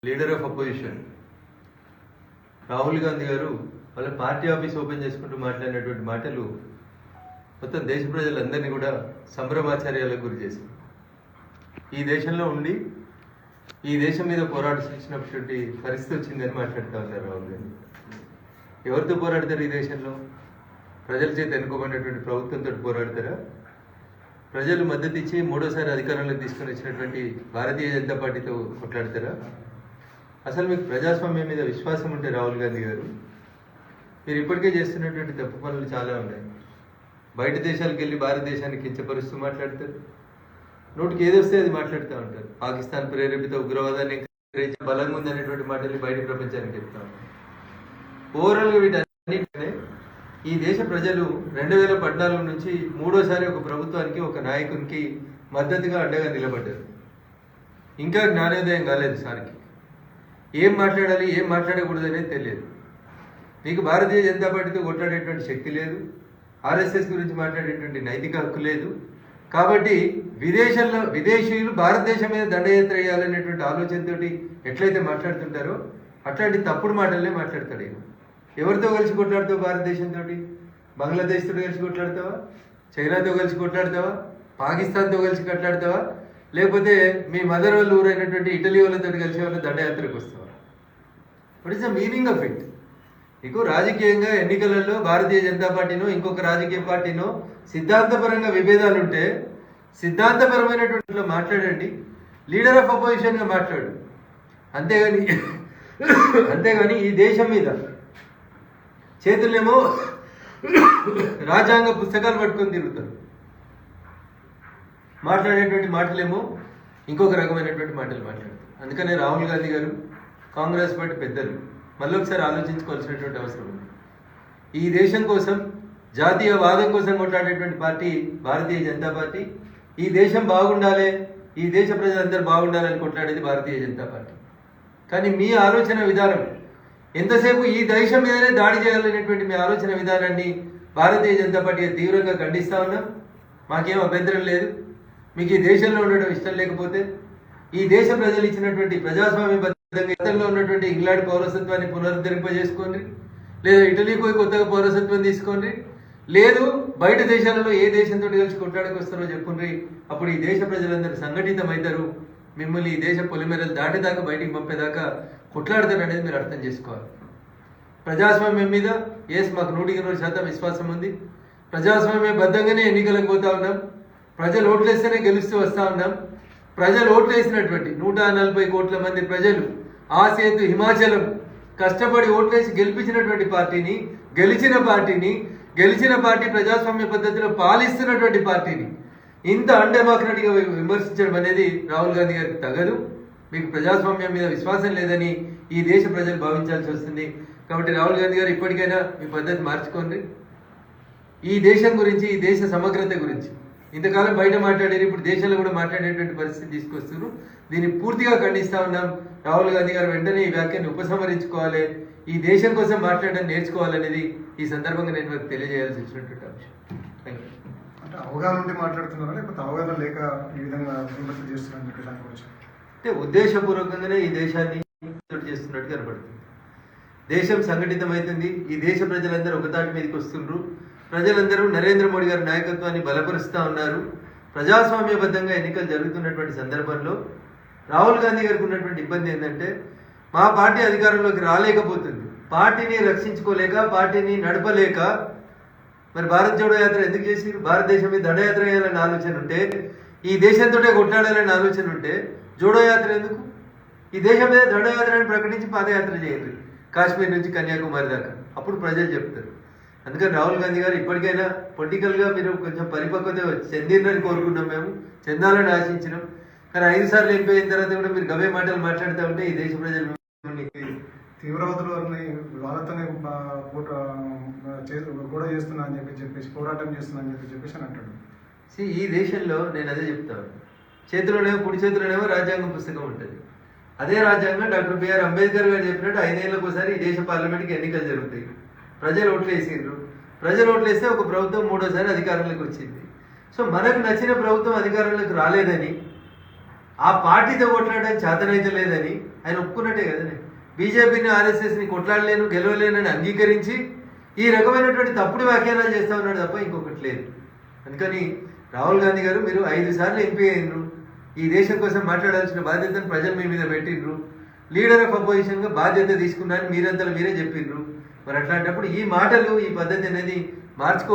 Leader of opposition Rahul Gandhi గారు వాళ్ళ party office open చేసుకుంటూ మాట్లాడినటువంటి మాటలు మొత్తం దేశ ప్రజలందరినీ కూడా సంభ్రమాచార్యాలకు గురి చేసింది. ఈ దేశంలో ఉండి ఈ దేశం మీద పోరాడాల్సినటువంటి పరిస్థితి వచ్చిందని మాట్లాడుతూ ఉన్నారు రాహుల్ గాంధీ. ఎవరితో పోరాడతారు? ఈ దేశంలో ప్రజల చేత ఎన్నుకోబడినటువంటి ప్రభుత్వంతో పోరాడతారా? ప్రజలు మద్దతు ఇచ్చి మూడోసారి అధికారంలోకి తీసుకొని వచ్చినటువంటి భారతీయ జనతా పార్టీతో కొట్లాడతారా? అసలు మీకు ప్రజాస్వామ్యం మీద విశ్వాసం ఉంటే రాహుల్ గాంధీ గారు, మీరు ఇప్పటికే చేస్తున్నటువంటి తప్పు పనులు చాలా ఉన్నాయి. బయట దేశాలకు వెళ్ళి భారతదేశాన్ని కించపరుస్తూ మాట్లాడతారు, నోటికి ఏదొస్తే అది మాట్లాడుతూ ఉంటారు. పాకిస్తాన్ ప్రేరేపిత ఉగ్రవాదాన్ని బలంగా ఉందనేటువంటి మాటలు బయట ప్రపంచానికి చెప్తా ఉంటారు. ఓవరాల్గా వీటన్నిటినే ఈ దేశ ప్రజలు 2014 నుంచి మూడోసారి ఒక ప్రభుత్వానికి, ఒక నాయకునికి మద్దతుగా అండగా నిలబడ్డారు. ఇంకా జ్ఞానోదయం కాలేదు సార్కి. ఏం మాట్లాడాలి, ఏం మాట్లాడకూడదు అనేది తెలియదు. మీకు భారతీయ జనతా పార్టీతో కొట్లాడేటువంటి శక్తి లేదు, ఆర్ఎస్ఎస్ గురించి మాట్లాడేటువంటి నైతిక హక్కు లేదు. కాబట్టి విదేశీయులు భారతదేశం మీద దండయాత్ర వేయాలనేటువంటి ఆలోచనతోటి ఎట్లయితే మాట్లాడుతుంటారో అట్లాంటి తప్పుడు మాటలనే మాట్లాడతాడు ఈయన. ఎవరితో కలిసి కొట్లాడతావు? భారతదేశంతో, బంగ్లాదేశ్తో కలిసి కొట్లాడతావా? చైనాతో కలిసి కొట్లాడతావా? పాకిస్తాన్తో కలిసి కొట్లాడతావా? లేకపోతే మీ మదర్ వాళ్ళు ఊరైనటువంటి ఇటలీ వాళ్ళతో కలిసి వాళ్ళ దండయాత్రకు వస్తావా? What is the meaning of it? మీకు రాజకీయంగా ఎన్నికలలో భారతీయ జనతా పార్టీనో ఇంకొక రాజకీయ పార్టీనో సిద్ధాంతపరంగా విభేదాలు ఉంటే సిద్ధాంతపరమైనటువంటి మాట్లాడండి, లీడర్ ఆఫ్ అపోజిషన్గా మాట్లాడు. అంతేగాని ఈ దేశం మీద చేతులేమో రాజ్యాంగ పుస్తకాలు పట్టుకొని తిరుగుతారు, మాట్లాడేటువంటి మాటలేమో ఇంకొక రకమైనటువంటి మాటలు మాట్లాడతారు. అందుకనే రాహుల్ గాంధీ గారు, కాంగ్రెస్ పార్టీ పెద్దలు మళ్ళీ ఒకసారి ఆలోచించుకోవాల్సినటువంటి అవసరం ఉంది. ఈ దేశం కోసం, జాతీయవాదం కోసం కొట్లాడేటువంటి పార్టీ భారతీయ జనతా పార్టీ. ఈ దేశం బాగుండాలి, ఈ దేశ ప్రజలందరూ బాగుండాలని కొట్లాడేది భారతీయ జనతా పార్టీ. కానీ మీ ఆలోచన విధానం ఎంతసేపు ఈ దేశం మీదనే దాడి చేయాలనేటువంటి మీ ఆలోచన విధానాన్ని భారతీయ జనతా పార్టీ తీవ్రంగా ఖండిస్తా ఉన్నాం. మాకేం అభ్యంతరం లేదు. మీకు ఈ దేశంలో ఉండడం ఇష్టం లేకపోతే ఈ దేశ ప్రజలు ఇచ్చినటువంటి ప్రజాస్వామ్యబద్ధంగా ఉన్నటువంటి ఇంగ్లాండ్ పౌరసత్వాన్ని పునరుద్ధరింపజేసుకోండి, లేదా ఇటలీకి పోయి కొత్తగా పౌరసత్వం తీసుకోండి, లేదు బయట దేశాలలో ఏ దేశంతో కలిసి కొట్లాడకొస్తారో చెప్పుండ్రి. అప్పుడు ఈ దేశ ప్రజలందరూ సంఘటితమవుతారు, మిమ్మల్ని ఈ దేశ పొలిమేరలు దాటేదాకా బయటికి పంపేదాకా కొట్లాడతారు అనేది మీరు అర్థం చేసుకోవాలి. ప్రజాస్వామ్యం మీద మాకు 100% విశ్వాసం ఉంది. ప్రజాస్వామ్యబద్ధంగానే ఎన్నికలకు పోతా ఉన్నాం. ప్రజలు ఓట్లేస్తేనే గెలుస్తూ వస్తూ ఉన్నాం. ప్రజలు ఓట్లు వేసినటువంటి 140 కోట్ల మంది ప్రజలు ఆ సేతు హిమాచలం కష్టపడి ఓట్లేసి గెలిపించినటువంటి పార్టీని, గెలిచిన పార్టీ ప్రజాస్వామ్య పద్ధతిలో పాలిస్తున్నటువంటి పార్టీని ఇంత అన్డెమోక్రటిక్గా విమర్శించడం అనేది రాహుల్ గాంధీ గారికి తగదు. మీకు ప్రజాస్వామ్యం మీద విశ్వాసం లేదని ఈ దేశ ప్రజలు భావించాల్సి వస్తుంది. కాబట్టి రాహుల్ గాంధీ గారు ఇప్పటికైనా మీ పద్ధతి మార్చుకోండి. ఈ దేశం గురించి, ఈ దేశ సమగ్రత గురించి ఇంతకాలం బయట మాట్లాడారు, ఇప్పుడు దేశంలో కూడా మాట్లాడేటువంటి పరిస్థితి తీసుకొస్తున్నారు. దీన్ని పూర్తిగా ఖండిస్తా ఉన్నాం. రాహుల్ గాంధీ గారు వెంటనే ఈ వ్యాఖ్యను ఉపసంహరించుకోవాలి, ఈ దేశం కోసం మాట్లాడడం నేర్చుకోవాలనేది ఈ సందర్భంగా నేను మీకు తెలియజేయాల్సి వచ్చినటువంటి అంశం. Thank you. అంటే అవగాహన ఉండి మాట్లాడుతున్నారా, లేకపోతే అవగాహన లేక ఈ విధంగా విమర్శలు చేస్తున్నారని చెప్పి దాని గురించి? అంటే ఉద్దేశపూర్వకంగానే ఈ దేశాన్ని చేస్తున్నట్టు కనబడుతుంది. దేశం సంఘటితమవుతుంది, ఈ దేశ ప్రజలందరూ ఒకతాటి మీదకి వస్తున్నారు. ప్రజలందరూ నరేంద్ర మోడీ గారి నాయకత్వాన్ని బలపరుస్తూ ఉన్నారు. ప్రజాస్వామ్యబద్ధంగా ఎన్నికలు జరుగుతున్నటువంటి సందర్భంలో రాహుల్ గాంధీ గారికి ఉన్నటువంటి ఇబ్బంది ఏంటంటే, మా పార్టీ అధికారంలోకి రాలేకపోతుంది, పార్టీని రక్షించుకోలేక, పార్టీని నడపలేక. మరి భారత్ జోడో యాత్ర ఎందుకు చేసి? భారతదేశం మీద దండయాత్ర వేయాలనే ఆలోచన ఉంటే, ఈ దేశంతో కొట్లాడాలనే ఆలోచన ఉంటే జోడో యాత్ర ఎందుకు? ఈ దేశం మీద దండయాత్రని ప్రకటించి పాదయాత్ర చేయండి, కాశ్మీర్ నుంచి కన్యాకుమారి దాకా. అప్పుడు ప్రజలు చెప్తారు. అందుకని రాహుల్ గాంధీ గారు ఇప్పటికైనా పొలిటికల్గా మీరు కొంచెం పరిపక్వత చెందిందని కోరుకున్నాం, మేము చెందాలని ఆశించినాం. కానీ 5 సార్లు ఎంపీ అయిన తర్వాత కూడా మీరు గవే మాటలు మాట్లాడుతూ ఉంటే ఈ దేశ ప్రజలు తీవ్రవాదులు వాళ్ళతోనే కూడా చేస్తున్నా అని చెప్పేసి పోరాటం చేస్తున్నా అని చెప్పేసి అని అంటాడు. ఈ దేశంలో నేను అదే చెప్తాను, చేతిలోనేమో కుడి చేతిలోనేమో రాజ్యాంగం పుస్తకం ఉంటుంది. అదే రాజ్యాంగం డాక్టర్ బిఆర్ అంబేద్కర్ గారు చెప్పినట్టు 5 ఏళ్ళకు ఒకసారి ఈ దేశ పార్లమెంట్కి ఎన్నికలు జరుగుతాయి. ప్రజలు ఓట్లు వేసిండ్రు, ప్రజలు ఓట్లు వేస్తే ఒక ప్రభుత్వం మూడోసారి అధికారంలోకి వచ్చింది. సో మనకు నచ్చిన ప్రభుత్వం అధికారంలోకి రాలేదని, ఆ పార్టీతో కొట్లాడడానికి చేతనైతే లేదని ఆయన ఒప్పుకున్నట్టే కదనే. బీజేపీని ఆర్ఎస్ఎస్ని కొట్లాడలేను గెలవలేనని అంగీకరించి ఈ రకమైనటువంటి తప్పుడు వ్యాఖ్యానాలు చేస్తా ఉన్నాడు తప్ప ఇంకొకటి లేదు. అందుకని రాహుల్ గాంధీ గారు మీరు 5 సార్లు ఎంపీ అయినరు, ఈ దేశం కోసం మాట్లాడాల్సిన బాధ్యతను ప్రజలు మీ మీద పెట్టిండ్రు, లీడర్ ఆఫ్ అపోజిషన్గా బాధ్యత తీసుకున్నారని మీరంతా మీరే చెప్పిండ్రు. మరి అట్లాంటప్పుడు ఈ మాటలు ఈ పద్ధతి అనేది మార్చుకో